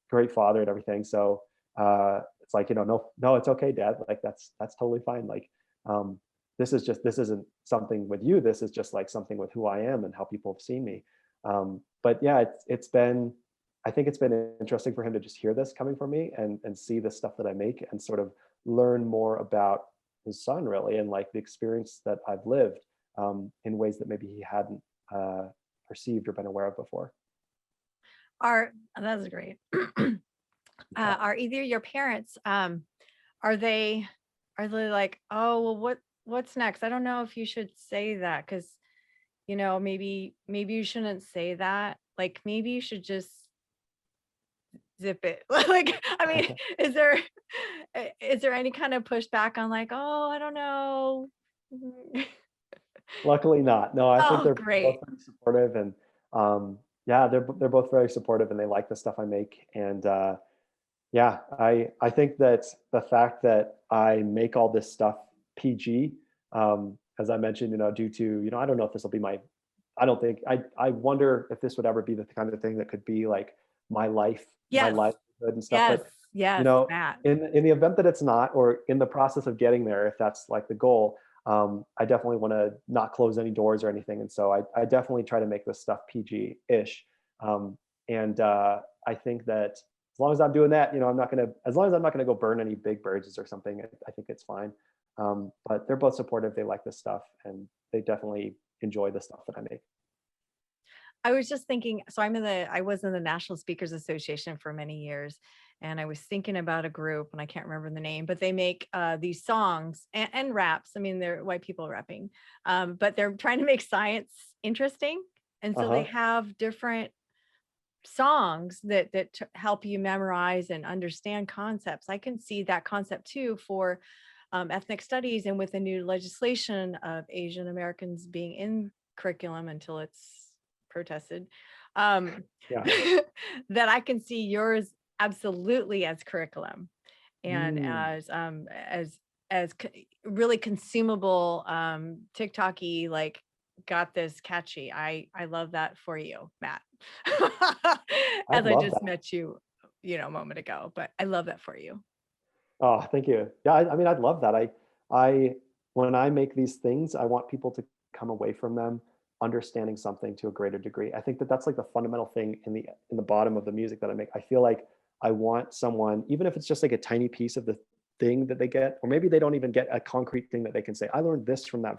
great father and everything. So it's like, no, it's okay, dad, like that's totally fine. Like, this isn't something with you, this is just like something with who I am and how people have seen me. But yeah, I think it's been interesting for him to just hear this coming from me, and see the stuff that I make, and sort of learn more about his son, really, and like the experience that I've lived, in ways that maybe he hadn't perceived or been aware of before. that's great. Yeah. Are either your parents, are they like, oh, well, what's next? I don't know if you should say that, because maybe you shouldn't say that. Like, maybe you should just zip it. Like, I mean, is there is there any kind of pushback on, like, oh, I don't know? Luckily not. No, I think Oh, they're both great. very supportive, and yeah, they're both very supportive, and they like the stuff I make. And yeah, I think that the fact that I make all this stuff PG, as I mentioned, due to, I don't know if this will be I don't think, I wonder if this would ever be the kind of thing that could be like my life, my Yes, livelihood and stuff. yes, But you yes, know, Matt. in the event that it's not, or in the process of getting there, if that's like the goal, I definitely want to not close any doors or anything. And so I definitely try to make this stuff PG-ish. And I think that as long as I'm doing that, as long as I'm not gonna go burn any big bridges or something, I think it's fine. But they're both supportive. They like this stuff, and they definitely enjoy the stuff that I make. I was just thinking, so I was in the National Speakers Association for many years, and I was thinking about a group, and I can't remember the name, but they make these songs and raps. I mean, they're white people rapping, but they're trying to make science interesting. And so they Uh-huh. have different songs that help you memorize and understand concepts. I can see that concept too for ethnic studies, and with the new legislation of Asian Americans being in curriculum until it's protested, um, Yeah. that I can see yours absolutely as curriculum, and Mm, really consumable, TikTok-y, like, got this catchy. I love that for you, Matt. I As I love just that. met you, a moment ago, but I love that for you. Oh, thank you. Yeah, I mean, I'd love that. When I make these things, I want people to come away from them understanding something to a greater degree. I think that that's like the fundamental thing in the bottom of the music that I make. I feel like I want someone, even if it's just like a tiny piece of the thing that they get, or maybe they don't even get a concrete thing that they can say, I learned this from that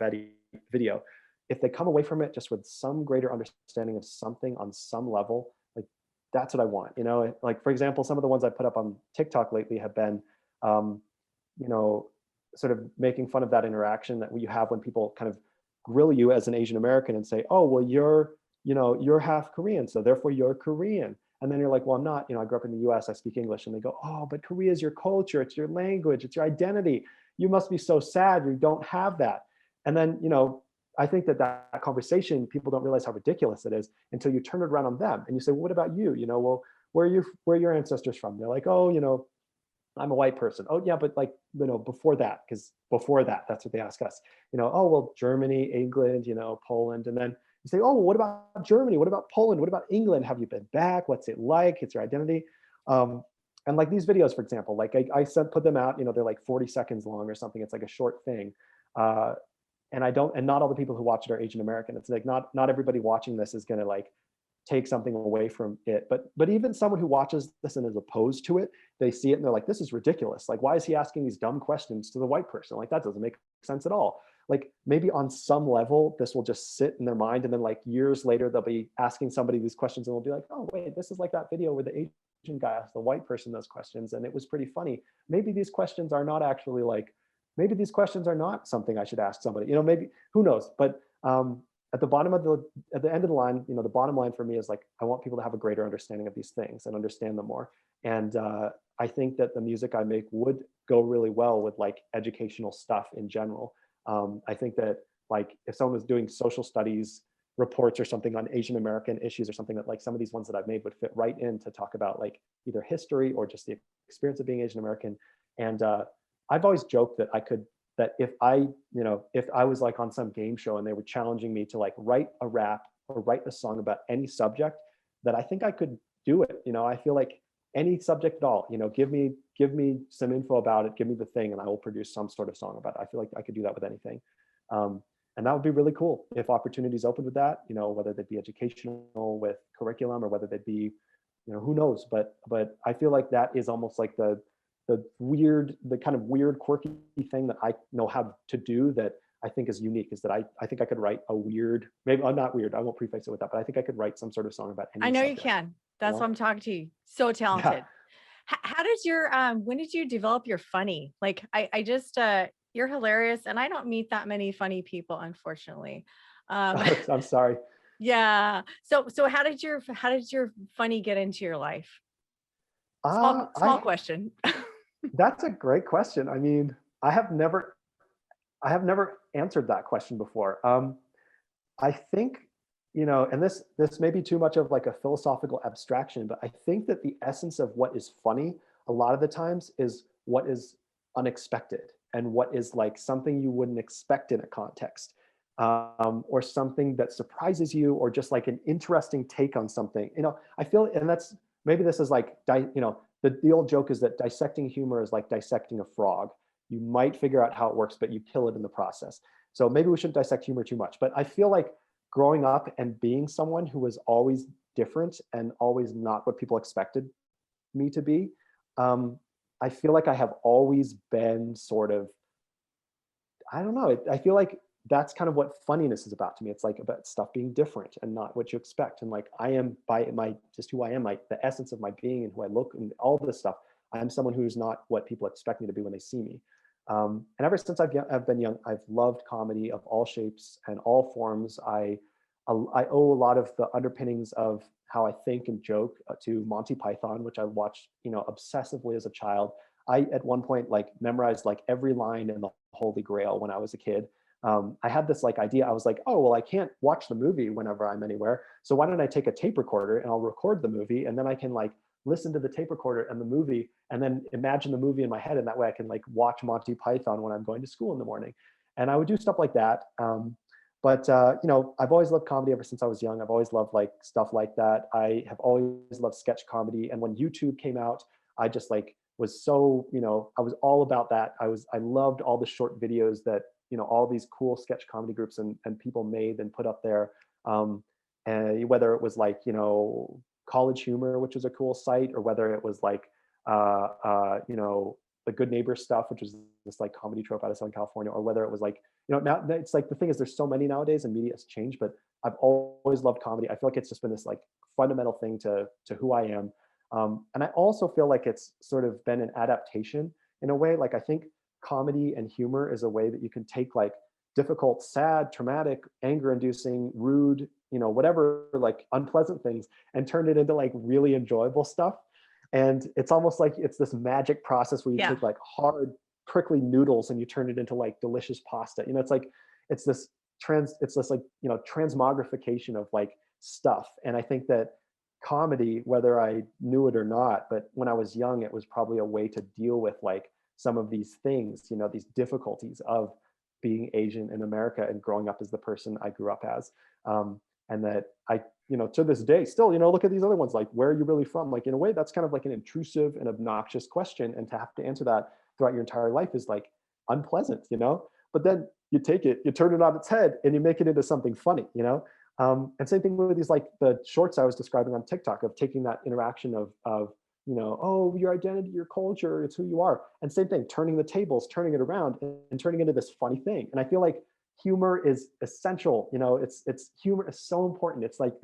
video. If they come away from it just with some greater understanding of something on some level, like, that's what I want. Like, for example, some of the ones I put up on TikTok lately have been, um, you know, sort of making fun of that interaction that you have when people kind of grill you as an Asian American and say, oh, well, you're half Korean, so therefore you're Korean. And then you're like, well, I'm not, I grew up in the US, I speak English. And they go, oh, but Korea is your culture, it's your language, it's your identity. You must be so sad you don't have that. And then, I think that conversation, people don't realize how ridiculous it is until you turn it around on them and you say, well, what about you? Well, where are your ancestors from? They're like, oh, I'm a white person. Oh yeah, but like, before that, because before that, that's what they ask us. Oh, well, Germany, England, Poland. And then you say, oh, well, what about Germany? What about Poland? What about England? Have you been back? What's it like? It's your identity. And like these videos, for example, like I put them out, they're like 40 seconds long or something. It's like a short thing. And not all the people who watch it are Asian American. It's like, not everybody watching this is going to like take something away from it. But even someone who watches this and is opposed to it, they see it and they're like, this is ridiculous. Like, why is he asking these dumb questions to the white person? Like, that doesn't make sense at all. Like, maybe on some level, this will just sit in their mind. And then like years later, they'll be asking somebody these questions and they'll be like, oh, wait, this is like that video where the Asian guy asked the white person those questions. And it was pretty funny. Maybe these questions are not actually like, maybe these questions are not something I should ask somebody, maybe, who knows? But at the end of the line, the bottom line for me is like, I want people to have a greater understanding of these things and understand them more. And I think that the music I make would go really well with like educational stuff in general. I think that like if someone was doing social studies reports or something on Asian American issues or something, that like some of these ones that I've made would fit right in to talk about like either history or just the experience of being Asian American. And I've always joked that if I was like on some game show and they were challenging me to like write a rap or write a song about any subject, that I think I could do it. I feel like any subject at all, give me some info about it, give me the thing, and I will produce some sort of song about it. I feel like I could do that with anything. And that would be really cool if opportunities opened with that, whether they'd be educational with curriculum or whether they'd be, who knows, but I feel like that is almost like the kind of weird, quirky thing that I know how to do that I think is unique, is that I think I could write a weird, maybe not weird, I won't preface it with that, but I think I could write some sort of song about any I know subject. you can. That's why I'm talking to you. So talented. Yeah. How does your when did you develop your funny? Like I just you're hilarious, and I don't meet that many funny people, unfortunately. I'm sorry. Yeah. So how did your funny get into your life? Small question. That's a great question. I mean, I have never answered that question before. I think, and this may be too much of like a philosophical abstraction, but I think that the essence of what is funny a lot of the times is what is unexpected and what is like something you wouldn't expect in a context, or something that surprises you, or just like an interesting take on something. I feel, and that's, maybe this is like, the old joke is that dissecting humor is like dissecting a frog. You might figure out how it works, but you kill it in the process. So maybe we shouldn't dissect humor too much. But I feel like growing up and being someone who was always different and always not what people expected me to be, I feel like I have always been sort of, I don't know, I feel like that's kind of what funniness is about to me. It's like about stuff being different and not what you expect. And like, I am, by my, just who I am, like the essence of my being and who I look and all this stuff, I'm someone who's not what people expect me to be when they see me. And ever since I've been young, I've loved comedy of all shapes and all forms. I owe a lot of the underpinnings of how I think and joke to Monty Python, which I watched, obsessively as a child. I, at one point, like memorized like every line in the Holy Grail when I was a kid. I had this like idea. I was like, oh, well, I can't watch the movie whenever I'm anywhere. So why don't I take a tape recorder and I'll record the movie, and then I can like listen to the tape recorder and the movie, and then imagine the movie in my head. And that way I can like watch Monty Python when I'm going to school in the morning. And I would do stuff like that. But I've always loved comedy ever since I was young. I've always loved like stuff like that. I have always loved sketch comedy. And when YouTube came out, I just like was so, I was all about that. I loved all the short videos that, all these cool sketch comedy groups and people made and put up there. And whether it was like, College Humor, which was a cool site, or whether it was like, the Good Neighbor stuff, which was this like comedy trope out of Southern California, or whether it was like, now it's like, the thing is, there's so many nowadays and media has changed, but I've always loved comedy. I feel like it's just been this like fundamental thing to who I am. And I also feel like it's sort of been an adaptation in a way. Like, I think comedy and humor is a way that you can take like difficult, sad, traumatic, anger-inducing, rude, whatever, like unpleasant things, and turn it into like really enjoyable stuff. And it's almost like it's this magic process where you Yeah. take like hard, prickly noodles and you turn it into like delicious pasta. It's like it's this like transmogrification of like stuff. And I think that comedy, whether I knew it or not, but when I was young, it was probably a way to deal with like some of these things, these difficulties of being Asian in America and growing up as the person I grew up as. And that I, to this day, still, look at these other ones, like, where are you really from? Like, in a way, that's kind of like an intrusive and obnoxious question. And to have to answer that throughout your entire life is like unpleasant, but then you take it, you turn it on its head and you make it into something funny. And same thing with these, like the shorts I was describing on TikTok, of taking that interaction of oh, your identity, your culture, it's who you are. And same thing, turning the tables, turning it around and turning it into this funny thing. And I feel like humor is essential. It's humor is so important. It's like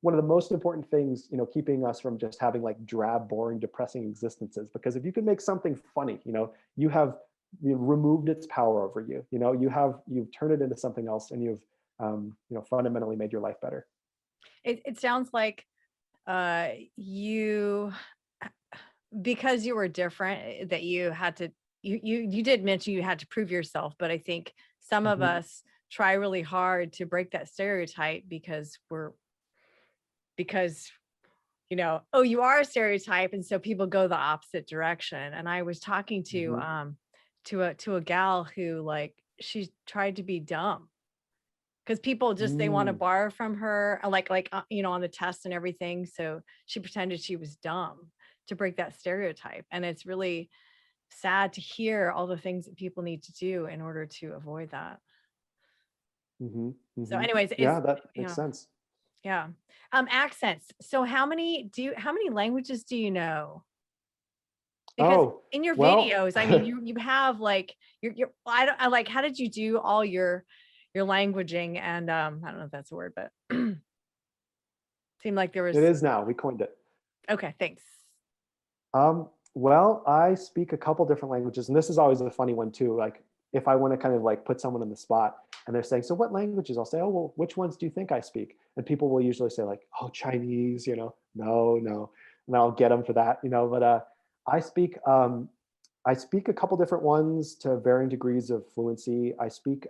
one of the most important things, keeping us from just having like drab, boring, depressing existences. Because if you can make something funny, you've removed its power over you. You've turned it into something else, and you've fundamentally made your life better. It sounds like you, because you were different, that you had to, you did mention you had to prove yourself, but I think some of Mhm. us try really hard to break that stereotype because oh, you are a stereotype, and so people go the opposite direction. And I was talking to Mhm. to a gal who, like, she tried to be dumb because people just, they want to Mm. borrow from her, on the test and everything. So she pretended she was dumb to break that stereotype. And it's really sad to hear all the things that people need to do in order to avoid that. Mhm. So Mhm. anyways, Yeah, that makes yeah, sense. yeah. Accents. So how many languages do you know? Because Oh, in your well, videos, I mean, you have like I don't, I like, how did you do all your languaging? And I don't know if that's a word, but seemed like there it was. is now. We coined it. Okay, thanks. Well, I speak a couple different languages, and this is always a funny one too. Like, if I want to kind of like put someone in the spot and they're saying, "So what languages?" I'll say, "Oh, well, which ones do you think I speak?" And people will usually say like, "Oh, Chinese," no, no, and I'll get them for that. But I speak I speak a couple different ones to varying degrees of fluency. I speak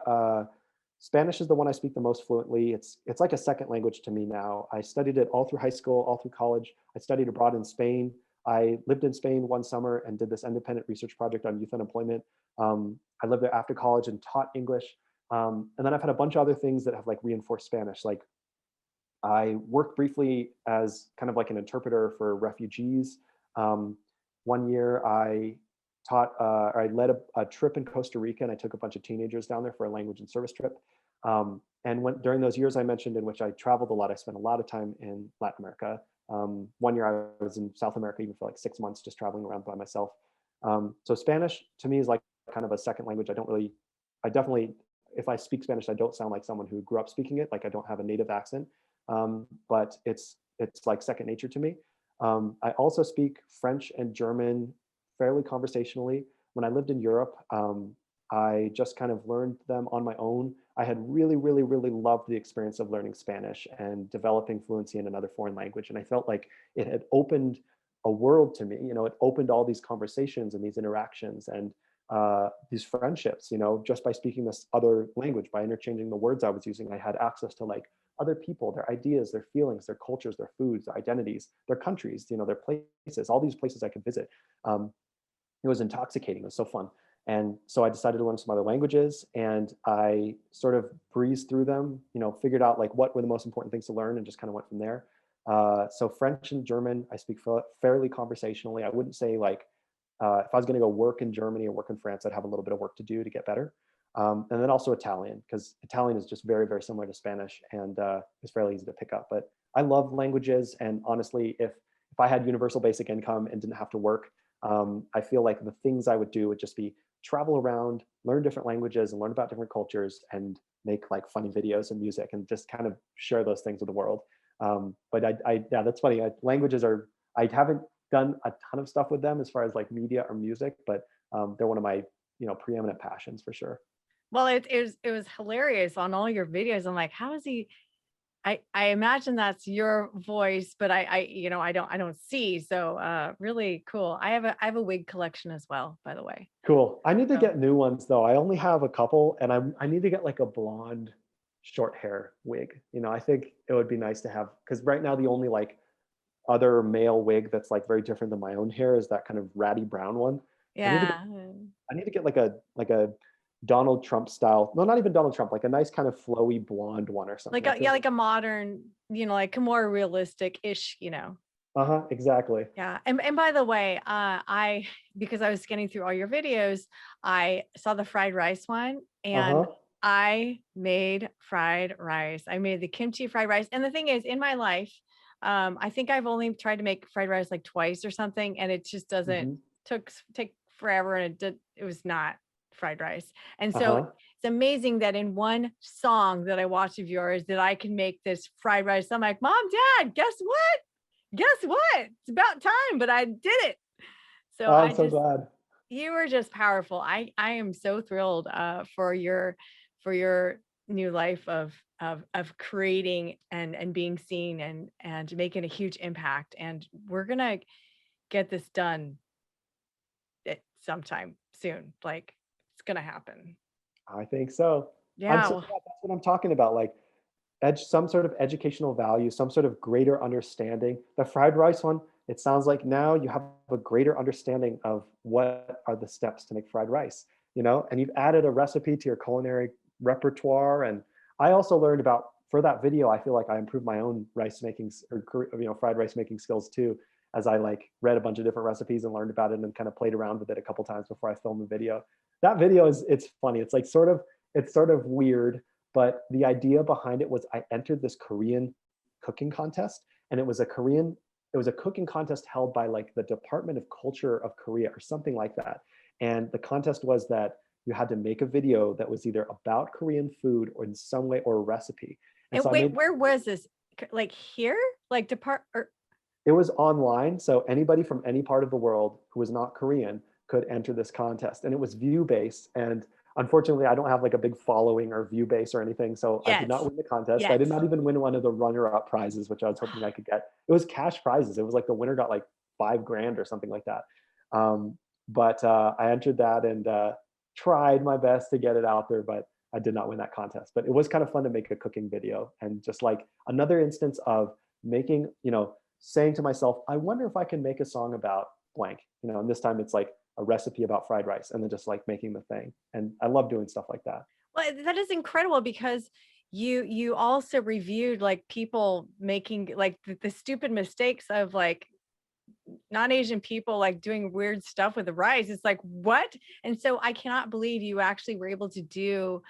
Spanish is the one I speak the most fluently. It's like a second language to me now. I studied it all through high school, all through college. I studied abroad in Spain. I lived in Spain one summer and did this independent research project on youth unemployment. I lived there after college and taught English. And then I've had a bunch of other things that have like reinforced Spanish. Like, I worked briefly as kind of like an interpreter for refugees. Um, one year or I led a trip in Costa Rica, and I took a bunch of teenagers down there for a language and service trip. During those years I mentioned, in which I traveled a lot, I spent a lot of time in Latin America. One year I was in South America even for like 6 months, just traveling around by myself. So Spanish to me is like kind of a second language. I definitely, if I speak Spanish, I don't sound like someone who grew up speaking it. Like, I don't have a native accent, but it's like second nature to me. I also speak French and German fairly conversationally. When I lived in Europe, I just kind of learned them on my own. I had really, really, really loved the experience of learning Spanish and developing fluency in another foreign language. And I felt like it had opened a world to me. It opened all these conversations and these interactions and these friendships, just by speaking this other language, by interchanging the words I was using. I had access to like other people, their ideas, their feelings, their cultures, their foods, their identities, their countries, their places, all these places I could visit. It was intoxicating. It was so fun. And so I decided to learn some other languages, and I sort of breezed through them, figured out like what were the most important things to learn, and just kind of went from there. So French and German, I speak fairly conversationally. I wouldn't say like, if I was going to go work in Germany or work in France, I'd have a little bit of work to do to get better. And then also Italian, because Italian is just very, very similar to Spanish, and it's fairly easy to pick up. But I love languages, and honestly, if I had universal basic income and didn't have to work, I feel like the things I would do would just be travel around, learn different languages, and learn about different cultures, and make like funny videos and music, and just kind of share those things with the world. But yeah, that's funny. Languages are, I haven't done a ton of stuff with them as far as like media or music, but they're one of my preeminent passions for sure. Well, it was hilarious on all your videos. I'm like, how is he? I imagine that's your voice, but I don't see. So really cool. I have a wig collection as well, by the way. Cool. I need to So get new ones though. I only have a couple, and I need to get like a blonde short hair wig. I think it would be nice to have, because right now the only like other male wig that's like very different than my own hair is that kind of ratty brown one. I need to get yeah. I need to get like a Donald Trump style. No, not even Donald Trump, like a nice kind of flowy blonde one or something. Like a modern, like a more realistic-ish. Exactly. Yeah. And by the way, because I was scanning through all your videos, I saw the fried rice one, and Uh-huh. I made fried rice. I made the kimchi fried rice. And the thing is, in my life, I think I've only tried to make fried rice like twice or something, and it just doesn't Hmm. take forever, and it was not fried rice. And so Uh-huh. it's amazing that in one song that I watched of yours that I can make this fried rice. I'm like, Mom, Dad, guess what? Guess what? It's about time, but I did it. So Oh, I'm so glad. you were just powerful. I am so thrilled for your new life of creating and being seen and making a huge impact. And we're gonna get this done sometime soon. Like it's gonna happen. I think so. I'm Yeah. so glad. That's what I'm talking about. Like some sort of educational value, some sort of greater understanding. The fried rice one, it sounds like now you have a greater understanding of what are the steps to make fried rice, and you've added a recipe to your culinary repertoire. And I also learned about, for that video, I feel like I improved my own rice making or fried rice making skills too, as I like read a bunch of different recipes and learned about it and kind of played around with it a couple times before I filmed the video. That video it's funny. It's like it's sort of weird, but the idea behind it was I entered this Korean cooking contest, and it was a cooking contest held by like the Department of Culture of Korea or something like that. And the contest was that you had to make a video that was either about Korean food or in some way, or a recipe. And And so I wait, made where was this? Like here? Like it was online, so anybody from any part of the world who was not Korean could enter this contest, and it was view based. And unfortunately, I don't have like a big following or view base or anything, so I did not yes. win the contest. I did Yes. not even win one of the runner-up prizes, which I was hoping I could get. It was cash prizes. It was like the winner got like 5 grand or something like that. But I entered that and tried my best to get it out there, but I did not win that contest. But it was kind of fun to make a cooking video, and just like another instance of making, saying to myself, I wonder if I can make a song about blank, and this time it's like a recipe about fried rice, and then just like making the thing. And I love doing stuff like that. Well, that is incredible because you also reviewed like people making like the stupid mistakes of like non-Asian people like doing weird stuff with the rice. It's like, what? And so I cannot believe you actually were able to do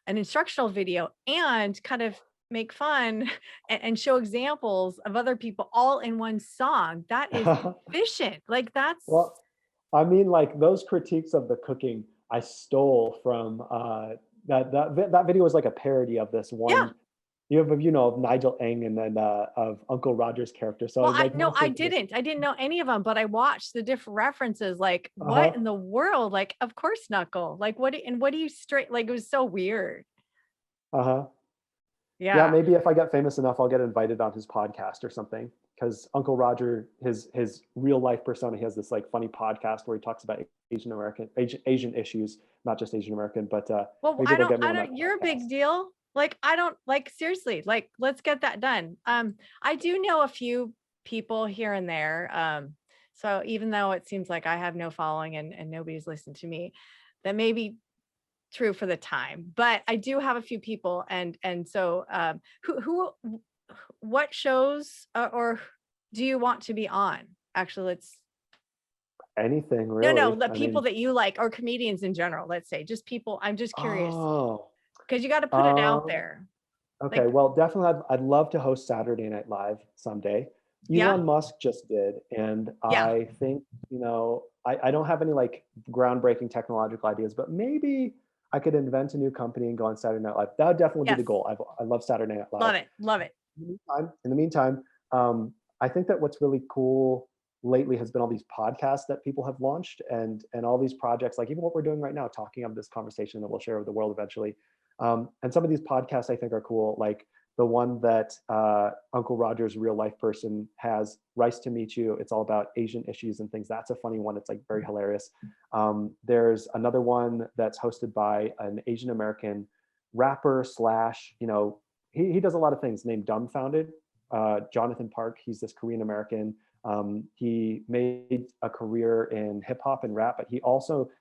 an instructional video and kind of make fun and show examples of other people all in one song. That is efficient. Like that's Well, I mean, like those critiques of the cooking, I stole from that video was like a parody of this yeah. one. Of Nigel Eng, and then of Uncle Roger's character. So Well, I like no, most I of this, didn't. I didn't know any of them, but I watched the different references. Like, what uh-huh, in the world? Like, of course, Knuckle. Like, what do you straight? Like, it was so weird. uh-huh. Yeah, Yeah. maybe if I get famous enough, I'll get invited on his podcast or something. Because Uncle Roger, his real life persona, he has this like funny podcast where he talks about Asian issues, not just Asian American. But Well, maybe I they'll don't, get me I on that don't. You're a podcast. big deal. Like, I don't like seriously. Like, let's get that done. I do know a few people here and there. So even though it seems like I have no following and nobody's listened to me, that may be true for the time, but I do have a few people, and so who what shows or do you want to be on? Actually, let's Anything no, really. the I people mean, that you like or comedians in general, let's say, just people. I'm just curious oh, because you got to put it out um, there. okay. Like, Well, definitely, I'd love to host Saturday Night Live someday. yeah, Elon Musk just did, and yeah, I think I don't have any like groundbreaking technological ideas, but maybe I could invent a new company and go on Saturday Night Live. That would definitely be yes, the goal. I love Saturday Night Live. love it, love it. In the meantime, I think that what's really cool lately has been all these podcasts that people have launched, and all these projects, like even what we're doing right now, talking of this conversation that we'll share with the world eventually. And some of these podcasts I think are cool, like the one that Uncle Roger's real life person has, Rice to Meet You. It's all about Asian issues and things. That's a funny one. It's like very hilarious. There's another one that's hosted by an Asian American rapper slash, he does a lot of things, named Dumbfounded. Jonathan Park, he's this Korean American. He made a career in hip hop and rap, but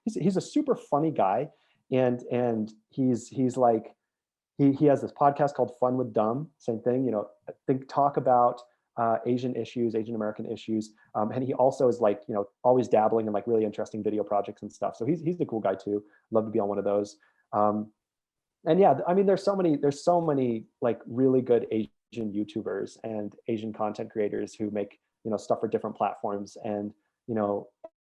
he's a super funny guy. And he's like, he has this podcast called Fun with Dumb, same thing, talk about Asian issues, Asian American issues. And he also is like, always dabbling in like really interesting video projects and stuff. So he's a cool guy too. Love to be on one of those. And yeah, I mean, there's so many like really good Asian YouTubers and Asian content creators who make, stuff for different platforms. And,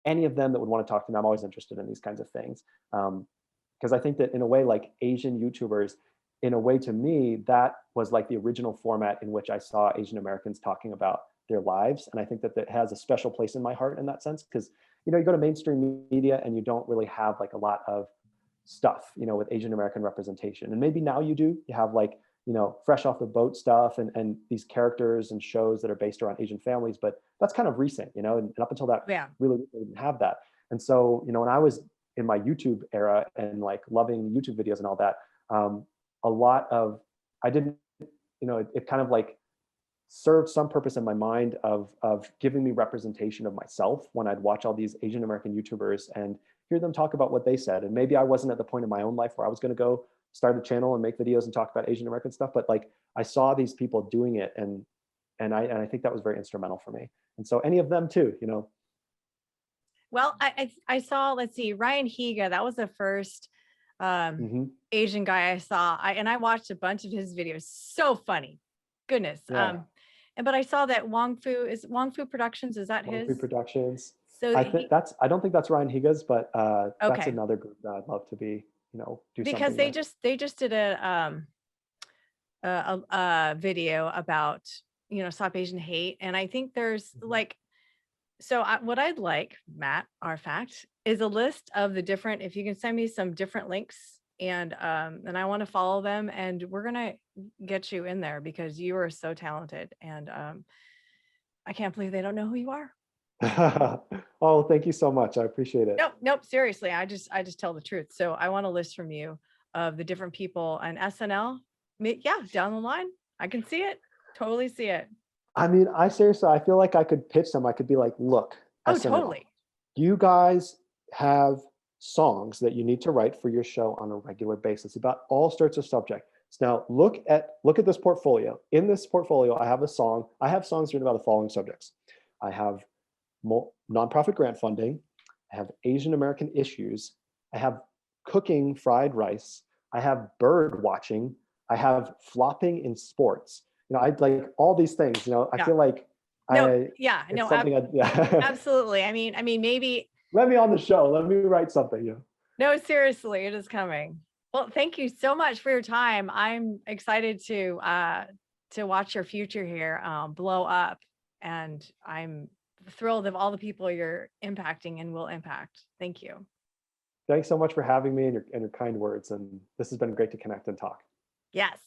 any of them that would want to talk to me, I'm always interested in these kinds of things. Because I think that in a way, like Asian YouTubers, in a way to me, that was like the original format in which I saw Asian Americans talking about their lives. And I think that that has a special place in my heart in that sense, because, you go to mainstream media and you don't really have like a lot of stuff, with Asian American representation. And maybe now you do, you have like, fresh off the boat stuff and these characters and shows that are based around Asian families, but that's kind of recent, and up until that, really didn't have that. And so, when I was in my YouTube era and like loving YouTube videos and all that, a lot of, I didn't, it kind of like served some purpose in my mind of giving me representation of myself when I'd watch all these Asian American YouTubers and hear them talk about what they said. And maybe I wasn't at the point in my own life where I was going to go start a channel and make videos and talk about Asian American stuff, but like I saw these people doing it, and I think that was very instrumental for me. And so any of them too, Well, I saw, let's see, Ryan Higa. That was the first Asian guy I saw. And I watched a bunch of his videos. So funny. Goodness. Yeah. But I saw that Wong Fu Productions. Is that Wong his? Fu Productions. So I don't think that's Ryan Higa's, but that's okay. another group that I'd love to be, do because something they just did a video about, Stop Asian Hate. And I think there's like, so what I'd like, Matt, our fact, is a list of the different, if you can send me some different links, and I want to follow them, and we're gonna get you in there because you are so talented, and I can't believe they don't know who you are. Oh, thank you so much. I appreciate it. Nope, seriously, I just tell the truth. So I want a list from you of the different people on SNL. Yeah, down the line, I can see it, totally see it. I mean, I feel like I could pitch them. I could be like, look, SNL, totally. You guys have songs that you need to write for your show on a regular basis about all sorts of subjects. So now look at this portfolio. In this portfolio, I have songs written about the following subjects. I have nonprofit grant funding. I have Asian American issues. I have cooking fried rice. I have bird watching. I have flopping in sports. I'd like all these things, I feel like absolutely. I mean, maybe let me on the show. Let me write something. No, seriously, it is coming. Well, thank you so much for your time. I'm excited to watch your future here blow up, and I'm thrilled of all the people you're impacting and will impact. Thank you. Thanks so much for having me and your kind words. And this has been great to connect and talk. Yes.